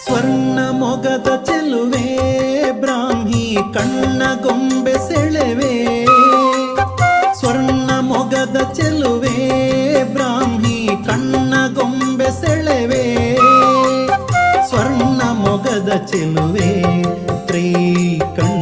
ಸ್ವರ್ಣ ಮೊಗದ ಚೆಲುವೆ ಬ್ರಾಹ್ಮಿ ಕಣ್ಣ ಗೊಂಬೆ ಸೆಳೆವೆ. ಸ್ವರ್ಣ ಮೊಗದ ಚೆಲುವೆ ಬ್ರಾಹ್ಮಿ ಕಣ್ಣ ಗೊಂಬೆ ಸೆಳೆವೆ. ಸ್ವರ್ಣ ಮೊಗದ ಚೆಲುವೆ ತ್ರೈ ಕಣ್ಣ